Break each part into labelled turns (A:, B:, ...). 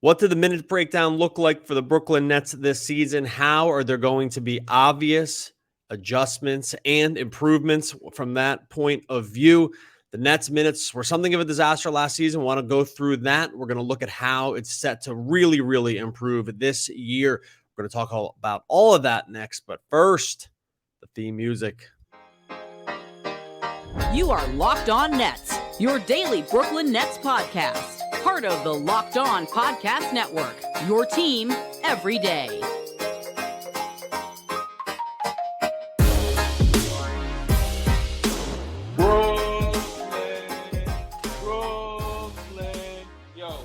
A: What did the minute breakdown look like for the Brooklyn Nets this season? How are there going to be obvious adjustments and improvements from that point of view? The Nets minutes were something of a disaster last season. We want to go through that. We're going to look at how it's set to really, really improve this year. We're going to talk about all of that next. But first, the theme music.
B: You are Locked On Nets, your daily Brooklyn Nets podcast. Part of the Locked On Podcast Network, your team every day.
A: Brooklyn, yo.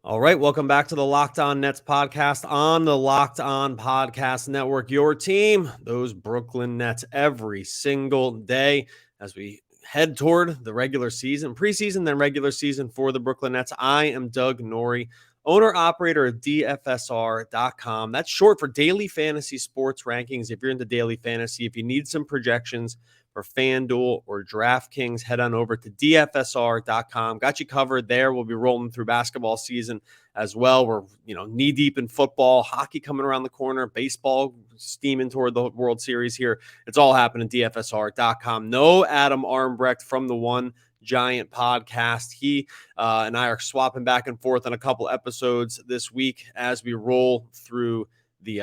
A: All right, welcome back to the Locked On Nets podcast on the Locked On Podcast Network, your team, those Brooklyn Nets, every single day as we head toward the regular season, preseason, then regular season for the Brooklyn Nets. I am Doug Norrie, owner-operator of DFSR.com. That's short for Daily Fantasy Sports Rankings. If you're into daily fantasy, if you need some projections for FanDuel or DraftKings, head on over to DFSR.com. Got you covered there. We'll be rolling through basketball season as well. We're knee deep in football, hockey coming around the corner, baseball steaming toward the World Series here. It's all happening at DFSR.com. No Adam Armbrecht from the One Giant podcast. He and I are swapping back and forth on a couple episodes this week as we roll through the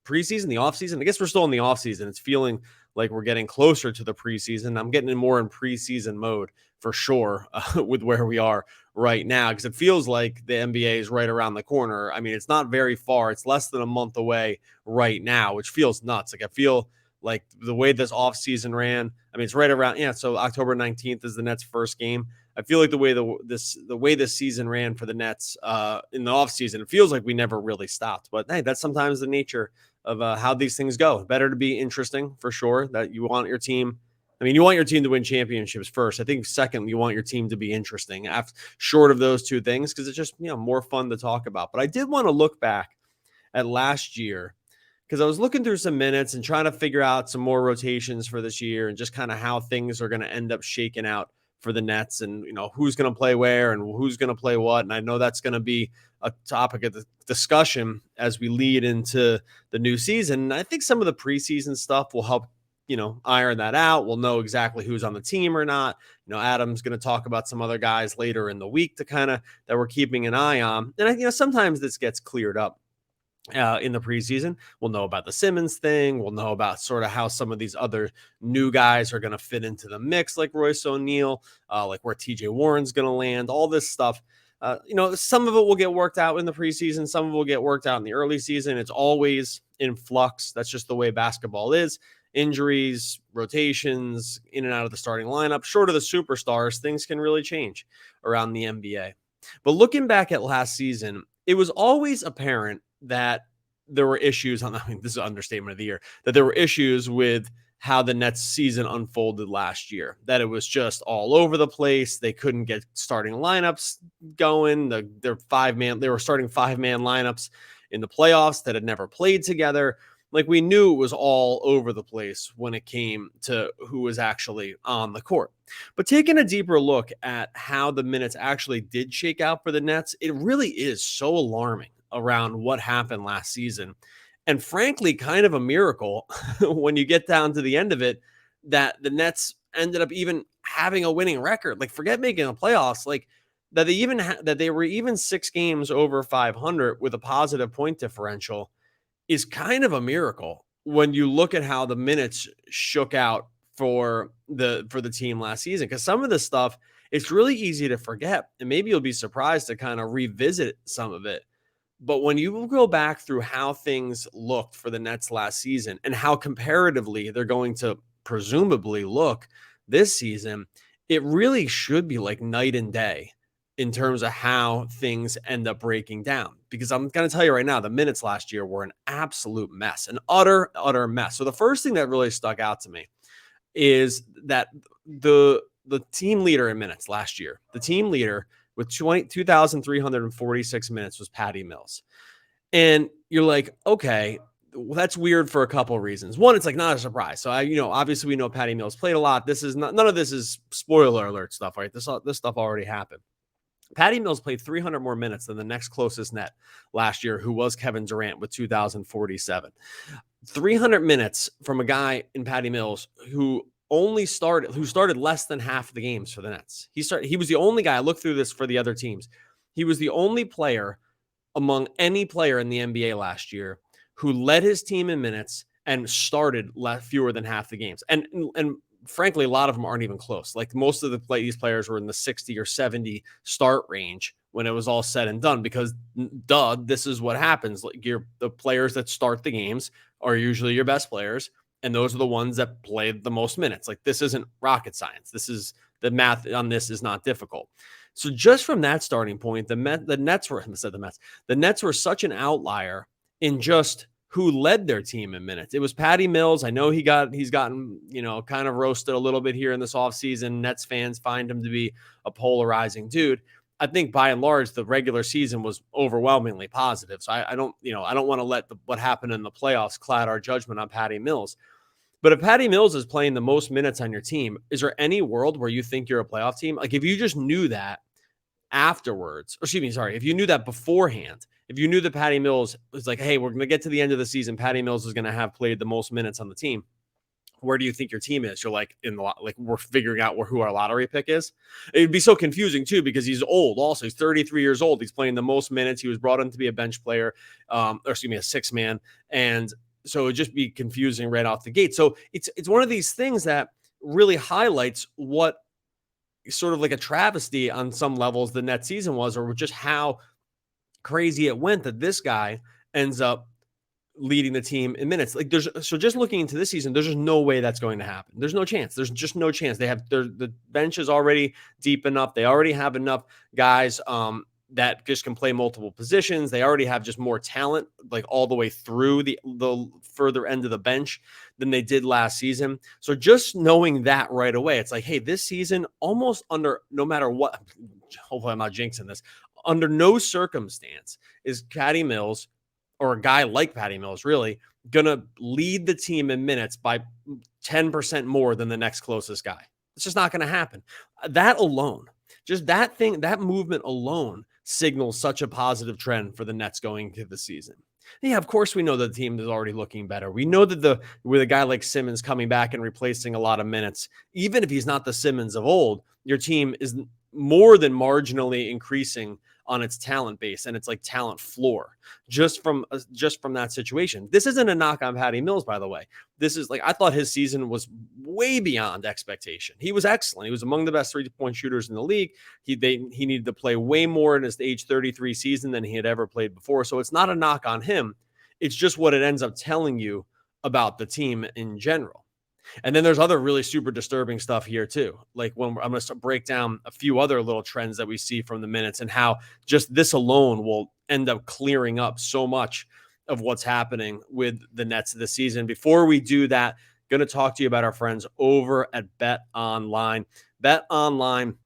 A: preseason, the offseason. I guess we're still in the offseason. It's feeling like we're getting closer to the preseason. I'm getting more in preseason mode for sure with where we are right now, because it feels like the NBA is right around the corner. I mean, it's not very far. It's less than a month away right now, which feels nuts. Like I feel like the way this offseason ran, I mean, it's right around, so October 19th is the Nets' first game. I feel like the way this season ran for the Nets in the offseason, it feels like we never really stopped. But hey, that's sometimes the nature of how these things go. Better to be interesting for sure, that you want your team. I mean, you want your team to win championships first. I think second, you want your team to be interesting short of those two things, because it's just more fun to talk about. But I did want to look back at last year, because I was looking through some minutes and trying to figure out some more rotations for this year and just kind of how things are going to end up shaking out for the Nets, and who's going to play where and who's going to play what. And I know that's going to be a topic of the discussion as we lead into the new season. And I think some of the preseason stuff will help iron that out. We'll know exactly who's on the team or not. Adam's going to talk about some other guys later in the week that we're keeping an eye on. And sometimes this gets cleared up in the preseason. We'll know about the Simmons thing. We'll know about sort of how some of these other new guys are going to fit into the mix, like Royce O'Neal, like where TJ Warren's going to land, all this stuff. Some of it will get worked out in the preseason. Some of it will get worked out in the early season. It's always in flux. That's just the way basketball is. Injuries, rotations, in and out of the starting lineup. Short of the superstars, things can really change around the NBA. But looking back at last season, it was always apparent that there were issues this is an understatement of the year, that there were issues with how the Nets season unfolded last year, that it was just all over the place. They couldn't get starting lineups going. They were starting 5-man lineups in the playoffs that had never played together. Like, we knew it was all over the place when it came to who was actually on the court. But taking a deeper look at how the minutes actually did shake out for the Nets, it really is so alarming around what happened last season. And frankly, kind of a miracle when you get down to the end of it, that the Nets ended up even having a winning record. Like, forget making the playoffs, like that they were even 6 games over 500 with a positive point differential is kind of a miracle when you look at how the minutes shook out for the team last season. Because some of this stuff, it's really easy to forget, and maybe you'll be surprised to kind of revisit some of it. But when you go back through how things looked for the Nets last season and how comparatively they're going to presumably look this season, it really should be like night and day in terms of how things end up breaking down. Because I'm going to tell you right now, the minutes last year were an absolute mess, an utter mess. So the first thing that really stuck out to me is that the team leader in minutes last year, the team leader with 2,346 minutes was Patty Mills. And you're like, okay, that's weird for a couple of reasons. One, it's like not a surprise. So obviously we know Patty Mills played a lot. This is none of this is spoiler alert stuff, right? This stuff already happened. Patty Mills played 300 more minutes than the next closest net last year, who was Kevin Durant with 2,047. 300 minutes from a guy in Patty Mills who started less than half the games for the Nets. He was the only guy. I looked through this for the other teams. He was the only player among any player in the NBA last year who led his team in minutes and started fewer than half the games. And frankly, a lot of them aren't even close. Like most of these players were in the 60 or 70 start range when it was all said and done, because this is what happens. Like the players that start the games are usually your best players, and those are the ones that played the most minutes. Like this isn't rocket science. This is the math on this is not difficult. So just from that starting point, the Nets were such an outlier in just who led their team in minutes. It was Patty Mills. I know he's gotten, kind of roasted a little bit here in this offseason. Nets fans find him to be a polarizing dude. I think by and large, the regular season was overwhelmingly positive. So I don't want to let what happened in the playoffs cloud our judgment on Patty Mills. But if Patty Mills is playing the most minutes on your team, is there any world where you think you're a playoff team? Like if you just knew that afterwards, if you knew that beforehand, if you knew that Patty Mills was like, hey, we're going to get to the end of the season, Patty Mills is going to have played the most minutes on the team, where do you think your team is? You're like we're figuring out who our lottery pick is. It'd be so confusing too, because he's old. Also, he's 33 years old. He's playing the most minutes. He was brought in to be a bench player, a six man. And so it'd just be confusing right off the gate. So it's one of these things that really highlights what sort of like a travesty on some levels the Nets season was, or just how crazy it went that this guy ends up leading the team in minutes. Like just looking into this season, there's just no way that's going to happen. There's no chance. There's just no chance. The bench is already deep enough. They already have enough guys that just can play multiple positions. They already have just more talent, like all the way through the further end of the bench than they did last season. So just knowing that right away, it's like, hey, this season almost no matter what, hopefully I'm not jinxing this, under no circumstance is Patty Mills, or a guy like Patty Mills, really going to lead the team in minutes by 10% more than the next closest guy. It's just not going to happen. That alone, just that movement alone signals such a positive trend for the Nets going into the season. Yeah, of course we know that the team is already looking better. We know that with a guy like Simmons coming back and replacing a lot of minutes, even if he's not the Simmons of old, your team is more than marginally increasing on its talent base and its like talent floor just from that situation. This isn't a knock on Patty Mills, by the way. This is I thought his season was way beyond expectation. He was excellent. He was among the best 3-point shooters in the league. He needed to play way more in his age 33 season than he had ever played before. So it's not a knock on him. It's just what it ends up telling you about the team in general. And then there's other really super disturbing stuff here too. Like when I'm going to break down a few other little trends that we see from the minutes and how just this alone will end up clearing up so much of what's happening with the Nets this season. Before we do that, going to talk to you about our friends over at Bet Online. Bet Online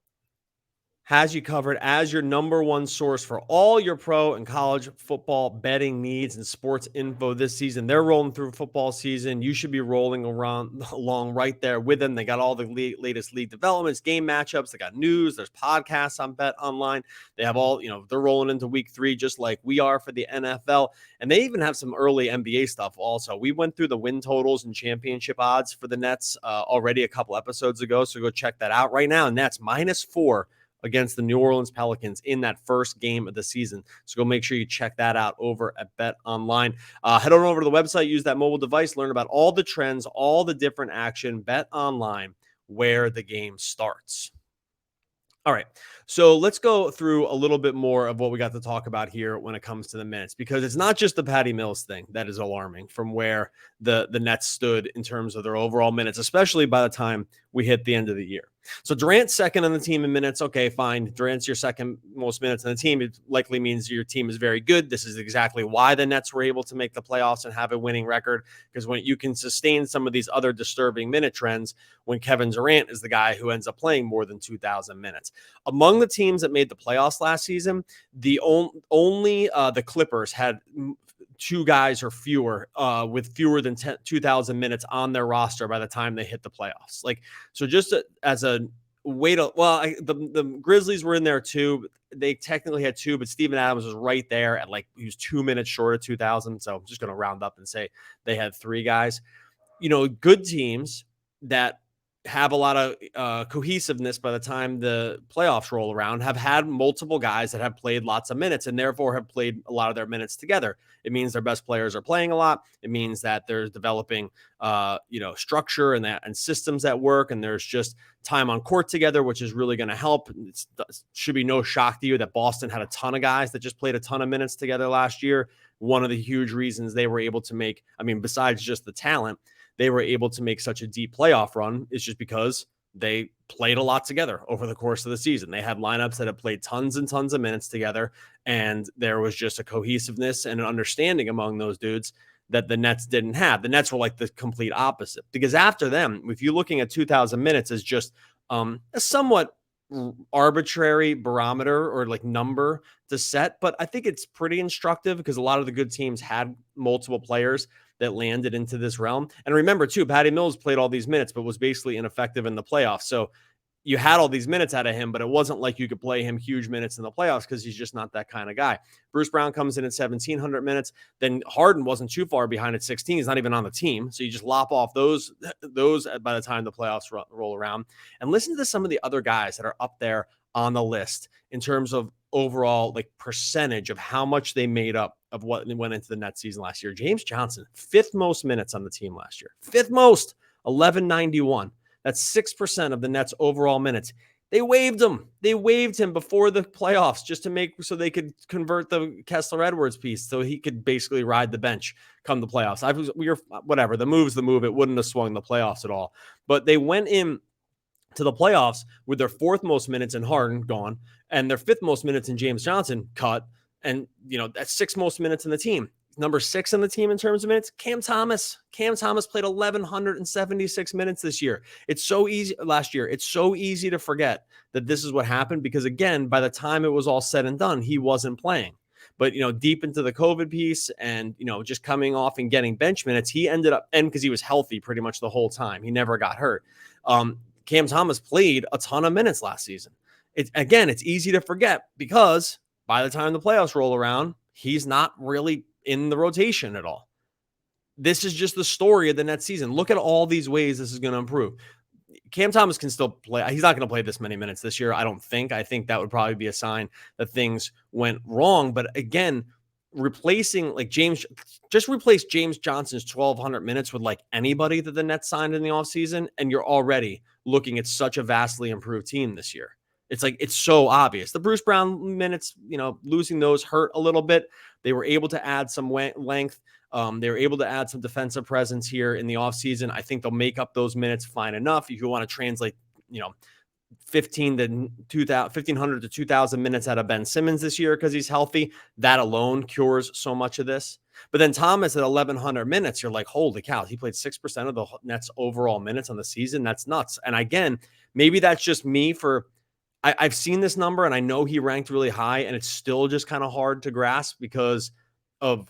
A: has you covered as your number one source for all your pro and college football betting needs and sports info this season. They're rolling through football season. You should be rolling along right there with them. They got all the latest league developments, game matchups. They got news. There's podcasts on Bet Online. They have all, they're rolling into week 3 just like we are for the NFL. And they even have some early NBA stuff also. We went through the win totals and championship odds for the Nets already a couple episodes ago. So go check that out right now. Nets -4 against the New Orleans Pelicans in that first game of the season. So go make sure you check that out over at Bet Online. Head on over to the website, use that mobile device, learn about all the trends, all the different action. Bet Online, where the game starts. All right, so let's go through a little bit more of what we got to talk about here when it comes to the minutes, because it's not just the Patty Mills thing that is alarming from where the Nets stood in terms of their overall minutes, especially by the time we hit the end of the year. So Durant's second on the team in minutes. Okay, fine. Durant's your second most minutes on the team. It likely means your team is very good. This is exactly why the Nets were able to make the playoffs and have a winning record, because when you can sustain some of these other disturbing minute trends when Kevin Durant is the guy who ends up playing more than 2,000 minutes. Among the teams that made the playoffs last season, only the Clippers had two guys or fewer with fewer than 2,000 minutes on their roster by the time they hit the playoffs. Like, so just as a way to, the Grizzlies were in there too. They technically had two, but Steven Adams was right there at like, he was 2 minutes short of 2,000. So I'm just going to round up and say they had three guys. Good teams that have a lot of cohesiveness by the time the playoffs roll around have had multiple guys that have played lots of minutes and therefore have played a lot of their minutes together. It means their best players are playing a lot. It means that they're developing, structure and systems at work, and there's just time on court together, which is really going to help. It should be no shock to you that Boston had a ton of guys that just played a ton of minutes together last year. One of the huge reasons they were able to make, besides just the talent, they were able to make such a deep playoff run is just because they played a lot together over the course of the season. They had lineups that had played tons and tons of minutes together, and there was just a cohesiveness and an understanding among those dudes that the Nets didn't have. The Nets were like the complete opposite, because after them, if you're looking at 2,000 minutes as just a somewhat arbitrary barometer or like number to set, but I think it's pretty instructive because a lot of the good teams had multiple players that landed into this realm. And remember too, Patty Mills played all these minutes, but was basically ineffective in the playoffs. So you had all these minutes out of him, but it wasn't like you could play him huge minutes in the playoffs because he's just not that kind of guy. Bruce Brown comes in at 1,700 minutes. Then Harden wasn't too far behind at 16. He's not even on the team. So you just lop off those by the time the playoffs roll around. And listen to some of the other guys that are up there on the list in terms of overall like percentage of how much they made up of what went into the Nets season last year. James Johnson, 5th most minutes on the team last year. 5th most, 1191. That's 6% of the Nets' overall minutes. They waived him. They waived him before the playoffs just to so they could convert the Kessler Edwards piece so he could basically ride the bench come the playoffs. Whatever. The move's the move. It wouldn't have swung the playoffs at all. But they went in to the playoffs with their 4th most minutes in Harden gone and their 5th most minutes in James Johnson cut. And, that's 6th most minutes in the team. Number 6 in the team in terms of minutes, Cam Thomas. Cam Thomas played 1,176 minutes this year. It's so easy last year. It's so easy to forget that this is what happened because, again, by the time it was all said and done, he wasn't playing. But, deep into the COVID piece and, just coming off and getting bench minutes, he ended up, and because he was healthy pretty much the whole time, he never got hurt. Cam Thomas played a ton of minutes last season. It's easy to forget because by the time the playoffs roll around, he's not really in the rotation at all. This is just the story of the Nets season. Look at all these ways this is going to improve. Cam Thomas can still play. He's not going to play this many minutes this year, I don't think. I think that would probably be a sign that things went wrong. But again, replacing replace James Johnson's 1,200 minutes with like anybody that the Nets signed in the offseason, and you're already looking at such a vastly improved team this year. It's so obvious. The Bruce Brown minutes, losing those hurt a little bit. They were able to add some length. They were able to add some defensive presence here in the offseason. I think they'll make up those minutes fine enough. If you want to translate, 1,500 to 2,000 minutes out of Ben Simmons this year because he's healthy, that alone cures so much of this. But then Thomas at 1,100 minutes, you're like, holy cow, he played 6% of the Nets' overall minutes on the season. That's nuts. And again, maybe that's just me I've seen this number and I know he ranked really high, and it's still just kind of hard to grasp because of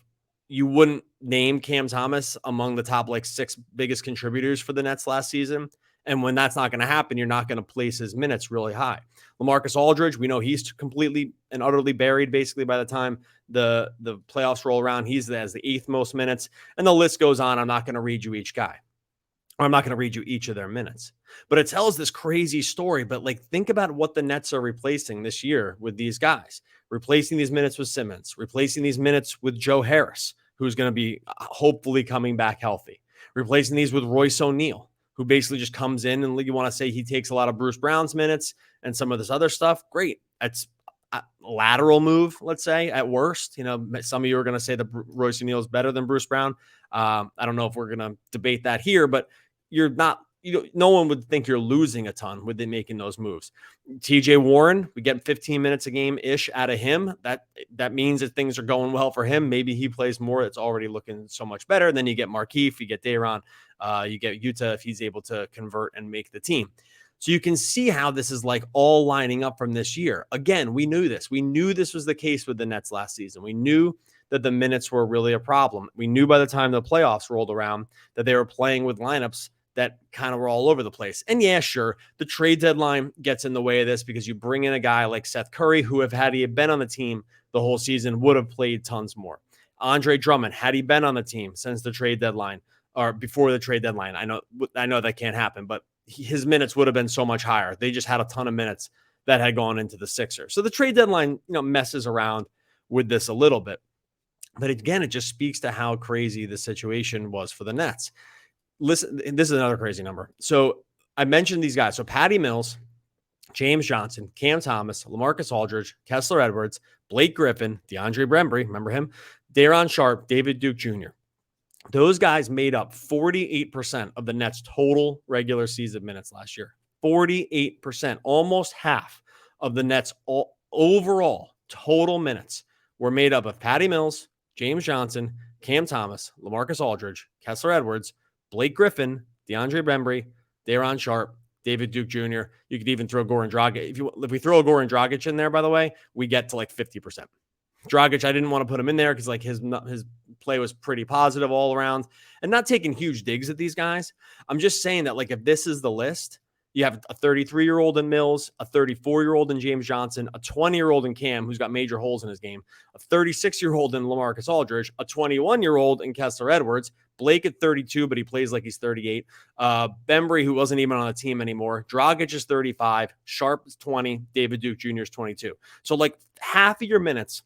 A: you wouldn't name Cam Thomas among the top 6 biggest contributors for the Nets last season. And when that's not going to happen, you're not going to place his minutes really high. Lamarcus Aldridge, we know he's completely and utterly buried basically by the time the playoffs roll around. He's as the 8th most minutes, and the list goes on. I'm not going to read you each guy. I'm not going to read you each of their minutes, but it tells this crazy story. But think about what the Nets are replacing this year with these guys, replacing these minutes with Simmons, replacing these minutes with Joe Harris, who's going to be hopefully coming back healthy, replacing these with Royce O'Neal, who basically just comes in and you want to say he takes a lot of Bruce Brown's minutes and some of this other stuff. Great. That's a lateral move, let's say, at worst. Some of you are going to say that Royce O'Neal is better than Bruce Brown. I don't know if we're going to debate that here, but you're not, no one would think you're losing a ton with them making those moves. TJ Warren, we get 15 minutes a game-ish out of him. That means that things are going well for him. Maybe he plays more. It's already looking so much better. Then you get Markieff, you get Day'Ron, you get Utah if he's able to convert and make the team. So you can see how this is all lining up from this year. Again, we knew this. We knew this was the case with the Nets last season. We knew that the minutes were really a problem. We knew by the time the playoffs rolled around that they were playing with lineups that kind of were all over the place. And yeah, sure, the trade deadline gets in the way of this because you bring in a guy like Seth Curry, who, had he been on the team the whole season, would have played tons more. Andre Drummond, had he been on the team since the trade deadline or before the trade deadline, I know that can't happen, but his minutes would have been so much higher. They just had a ton of minutes that had gone into the Sixers. So the trade deadline, messes around with this a little bit. But again, it just speaks to how crazy the situation was for the Nets. Listen, this is another crazy number. So I mentioned these guys. So Patty Mills, James Johnson, Cam Thomas, Lamarcus Aldridge, Kessler Edwards, Blake Griffin, DeAndre Brembry, remember him? Daron Sharp, David Duke Jr. Those guys made up 48% of the Nets' total regular season minutes last year. 48%, almost half of the Nets' overall total minutes were made up of Patty Mills, James Johnson, Cam Thomas, Lamarcus Aldridge, Kessler Edwards, Blake Griffin, DeAndre Brembry, Daron Sharp, David Duke Jr. You could even throw Goran Dragic. If we throw a Goran Dragic in there, by the way, we get to like 50%. Dragic, I didn't want to put him in there because like his play was pretty positive all around, and not taking huge digs at these guys. I'm just saying that like if this is the list, you have a 33-year-old in Mills, a 34-year-old in James Johnson, a 20-year-old in Cam, who's got major holes in his game, a 36-year-old in Lamarcus Aldridge, a 21-year-old in Kessler Edwards, Blake at 32, but he plays like he's 38. Bembry, who wasn't even on the team anymore. Dragic is 35. Sharp is 20. David Duke Jr. is 22. So like half of your minutes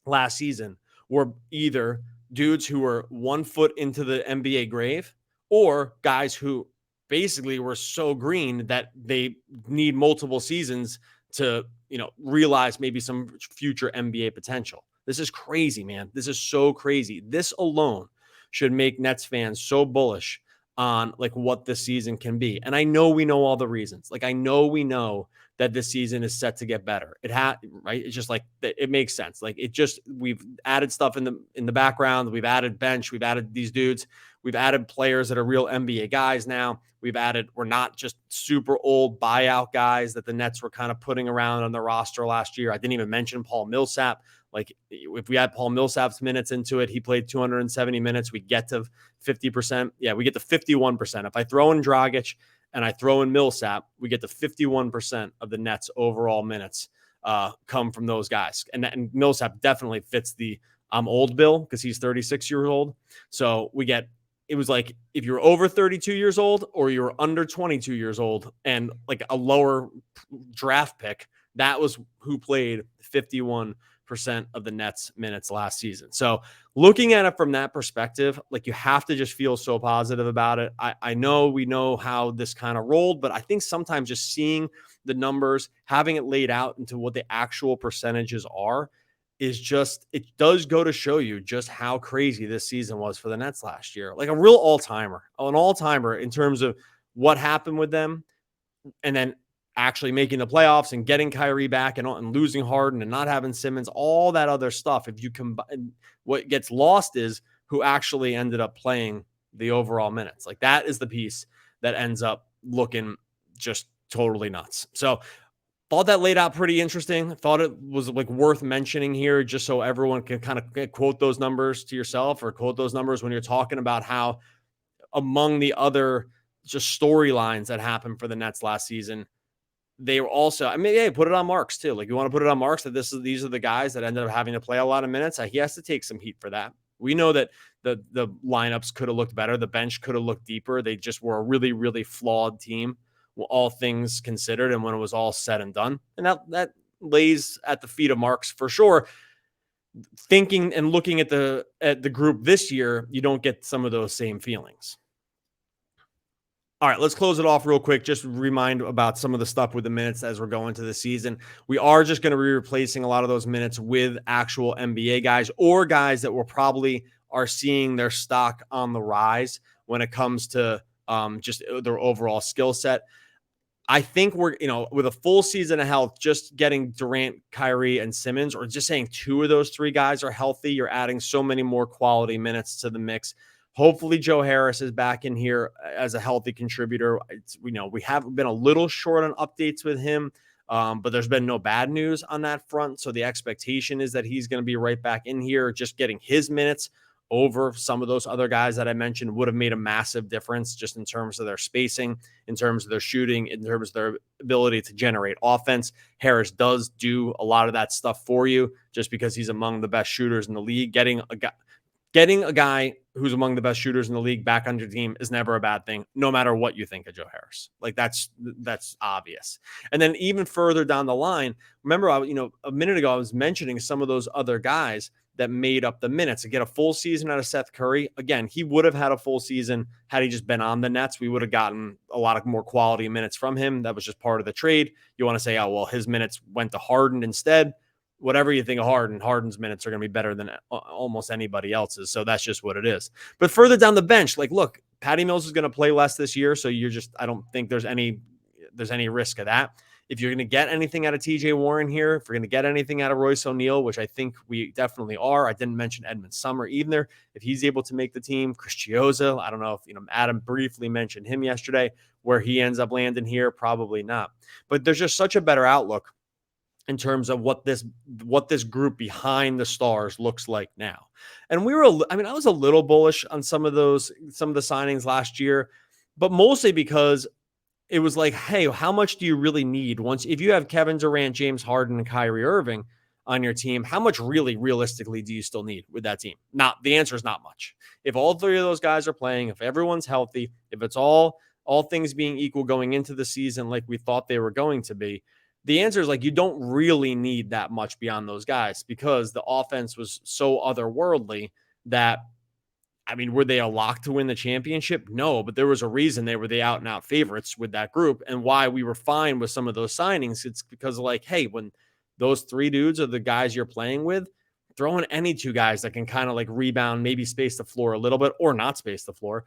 A: last season were either dudes who were 1 foot into the NBA grave or guys who basically were so green that they need multiple seasons to, realize maybe some future NBA potential. This is crazy, man. This is so crazy. This alone should make Nets fans so bullish on like what this season can be. And I know we know all the reasons. Like I know we know that this season is set to get better. Right? It's just like it makes sense. Like we've added stuff in the background. We've added bench. We've added these dudes. We've added players that are real NBA guys now. We're not just super old buyout guys that the Nets were kind of putting around on the roster last year. I didn't even mention Paul Millsap. Like if we add Paul Millsap's minutes into it, he played 270 minutes. We get to 50%. Yeah, we get to 51%. If I throw in Dragic and I throw in Millsap, we get to 51% of the Nets overall minutes come from those guys. And Millsap definitely fits the I'm old bill because he's 36 years old. So it was like if you're over 32 years old or you're under 22 years old and like a lower draft pick, that was who played 51% of the Nets minutes last season. So looking at it from that perspective, like you have to just feel so positive about it. I know we know how this kind of rolled, but I think sometimes just seeing the numbers, having it laid out into what the actual percentages are, it does go to show you just how crazy this season was for the Nets last year. Like a real an all-timer in terms of what happened with them and then actually making the playoffs and getting Kyrie back and losing Harden and not having Simmons, all that other stuff. If you combine, what gets lost is who actually ended up playing the overall minutes. Like that is the piece that ends up looking just totally nuts. So thought that laid out pretty interesting. Thought it was like worth mentioning here just so everyone can kind of quote those numbers to yourself or quote those numbers when you're talking about how among the other just storylines that happened for the Nets last season, they were also, put it on Marks too. Like you want to put it on Marks that these are the guys that ended up having to play a lot of minutes. He has to take some heat for that. We know that the lineups could have looked better. The bench could have looked deeper. They just were a really, really flawed team, all things considered. And when it was all said and done, and that lays at the feet of Marks for sure. Thinking and looking at the group this year, you don't get some of those same feelings. All right, let's close it off real quick. Just remind about some of the stuff with the minutes as we're going to the season. We are just going to be replacing a lot of those minutes with actual NBA guys or guys that will probably are seeing their stock on the rise when it comes to just their overall skill set. I think we're, with a full season of health, just getting Durant, Kyrie, and Simmons, or just saying two of those three guys are healthy, you're adding so many more quality minutes to the mix. Hopefully Joe Harris is back in here as a healthy contributor. We have been a little short on updates with him But there's been no bad news on that front. So the expectation is that he's going to be right back in here. Just getting his minutes over some of those other guys that I mentioned would have made a massive difference just in terms of their spacing, in terms of their shooting, in terms of their ability to generate offense. Harris does do a lot of that stuff for you just because he's among the best shooters in the league. Getting a guy who's among the best shooters in the league back on your team is never a bad thing, no matter what you think of Joe Harris. Like that's obvious. And then even further down the line, remember, a minute ago I was mentioning some of those other guys that made up the minutes to get a full season out of Seth Curry. Again, he would have had a full season had he just been on the Nets. We would have gotten a lot of more quality minutes from him. That was just part of the trade. You want to say, oh, well, his minutes went to Harden instead. Whatever you think of Harden's minutes are going to be better than almost anybody else's. So that's just what it is. But further down the bench, like, look, Patty Mills is going to play less this year. So I don't think there's any risk of that. If you're going to get anything out of TJ Warren here, if you're going to get anything out of Royce O'Neal, which I think we definitely are, I didn't mention Edmund Summer either. If he's able to make the team, Chris Chiozza, I don't know if, Adam briefly mentioned him yesterday, where he ends up landing here, probably not. But there's just such a better outlook in terms of what this group behind the stars looks like now. And I was a little bullish on some of the signings last year, but mostly because it was like, hey, how much do you really need if you have Kevin Durant, James Harden, and Kyrie Irving on your team, how much really realistically do you still need with that team? The answer is not much. If all three of those guys are playing, if everyone's healthy, if it's all things being equal going into the season like we thought they were going to be, the answer is like you don't really need that much beyond those guys because the offense was so otherworldly that, were they a lock to win the championship? No, but there was a reason they were the out and out favorites with that group, and why we were fine with some of those signings. It's because hey, when those three dudes are the guys you're playing with, throw in any two guys that can kind of like rebound, maybe space the floor a little bit or not space the floor.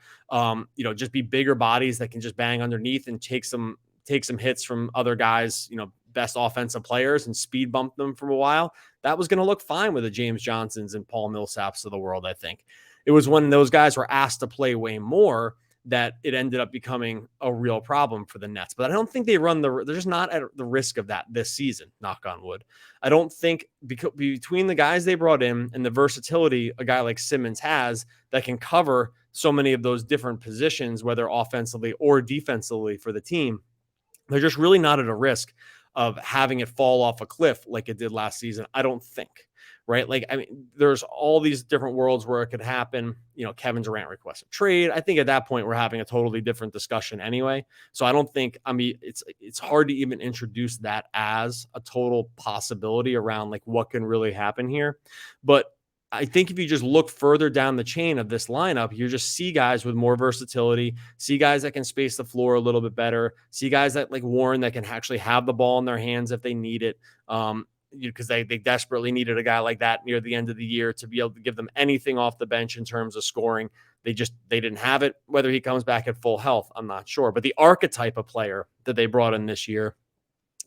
A: Just be bigger bodies that can just bang underneath and take some hits from other guys, best offensive players and speed bump them for a while. That was going to look fine with the James Johnsons and Paul Millsaps of the world. I think it was when those guys were asked to play way more that it ended up becoming a real problem for the Nets. But I don't think they're just not at the risk of that this season, knock on wood. I don't think between the guys they brought in and the versatility a guy like Simmons has that can cover so many of those different positions, whether offensively or defensively for the team, they're just really not at a risk of having it fall off a cliff like it did last season. I don't think, right? There's all these different worlds where it could happen. Kevin Durant requests a trade. I think at that point we're having a totally different discussion anyway. So I don't think, it's hard to even introduce that as a total possibility around like what can really happen here. But I think if you just look further down the chain of this lineup, you just see guys with more versatility, see guys that can space the floor a little bit better, see guys that like Warren that can actually have the ball in their hands if they need it. Because they desperately needed a guy like that near the end of the year to be able to give them anything off the bench in terms of scoring. They didn't have it. Whether he comes back at full health, I'm not sure. But the archetype of player that they brought in this year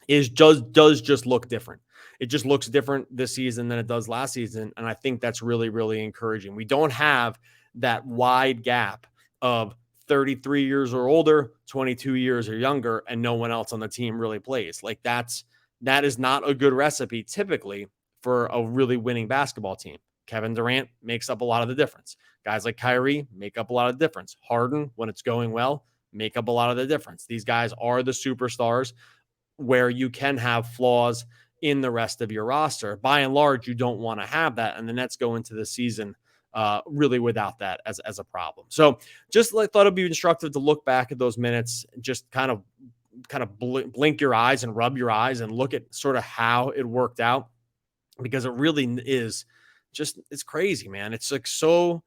A: does just look different. It just looks different this season than it does last season. And I think that's really, really encouraging. We don't have that wide gap of 33 years or older, 22 years or younger, and no one else on the team really plays. Like that is not a good recipe typically for a really winning basketball team. Kevin Durant makes up a lot of the difference. Guys like Kyrie make up a lot of the difference. Harden, when it's going well, make up a lot of the difference. These guys are the superstars where you can have flaws in the rest of your roster. By and large, you don't want to have that. And the Nets go into the season really without that as a problem. So just thought it'd be instructive to look back at those minutes, just kind of blink your eyes and rub your eyes and look at sort of how it worked out, because it really is it's crazy, man. It's like, so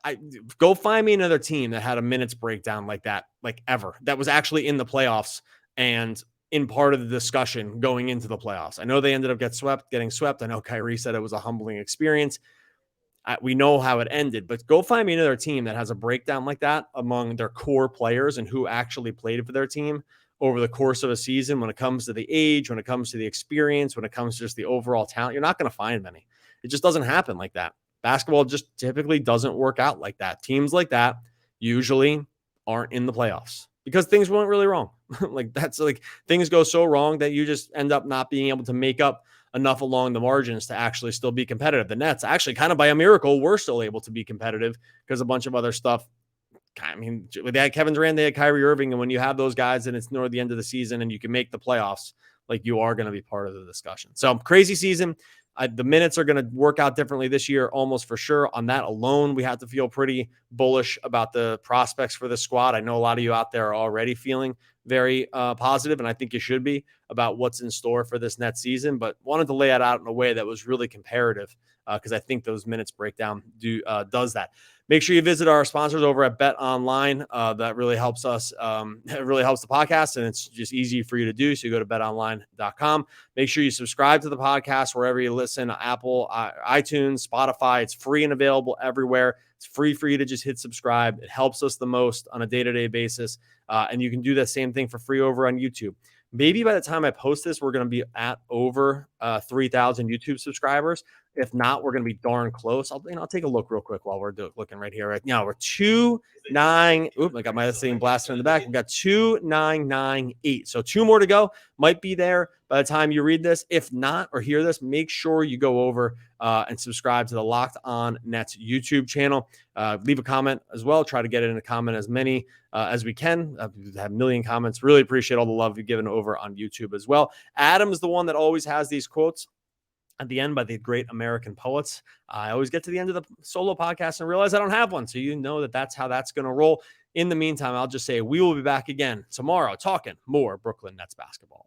A: I go find me another team that had a minutes breakdown like that, like ever, that was actually in the playoffs and in part of the discussion going into the playoffs. I know they ended up getting swept. I know Kyrie said it was a humbling experience. We know how it ended, but go find me another team that has a breakdown like that among their core players and who actually played for their team over the course of a season when it comes to the age, when it comes to the experience, when it comes to just the overall talent. You're not going to find many. It just doesn't happen like that. Basketball just typically doesn't work out like that. Teams like that usually aren't in the playoffs because things went really wrong. Like that's like things go so wrong that you just end up not being able to make up enough along the margins to actually still be competitive. The Nets actually kind of by a miracle were still able to be competitive because a bunch of other stuff. I mean, they had Kevin Durant, they had Kyrie Irving, and when you have those guys and it's near the end of the season and you can make the playoffs, like you are going to be part of the discussion. So crazy season. The minutes are going to work out differently this year, almost for sure. On that alone, we have to feel pretty bullish about the prospects for the squad. I know a lot of you out there are already feeling very positive, and I think you should be about what's in store for this next season, but wanted to lay it out in a way that was really comparative because I think those minutes breakdown does that. Make sure you visit our sponsors over at Bet Online. That really helps us. It really helps the podcast, and it's just easy for you to do. So you go to betonline.com. Make sure you subscribe to the podcast wherever you listen, Apple, iTunes, Spotify. It's free and available everywhere. It's free for you to just hit subscribe. It helps us the most on a day-to-day basis. And you can do the same thing for free over on YouTube. Maybe by the time I post this, we're going to be at over 3,000 YouTube subscribers. If not, we're going to be darn close. I'll take a look real quick while we're looking right here. Right now, we're 2,9. Oop, I got my thing blasting in the back. We got 2,998. So 2 more to go. Might be there by the time you read this. If not, or hear this, make sure you go over and subscribe to the Locked On Nets YouTube channel. Leave a comment as well. Try to get it in a comment as many as we can. We have a million comments. Really appreciate all the love you've given over on YouTube as well. Adam is the one that always has these quotes at the end by the great American poets. I always get to the end of the solo podcast and realize I don't have one. So you know that that's how that's going to roll. In the meantime, I'll just say we will be back again tomorrow talking more Brooklyn Nets basketball.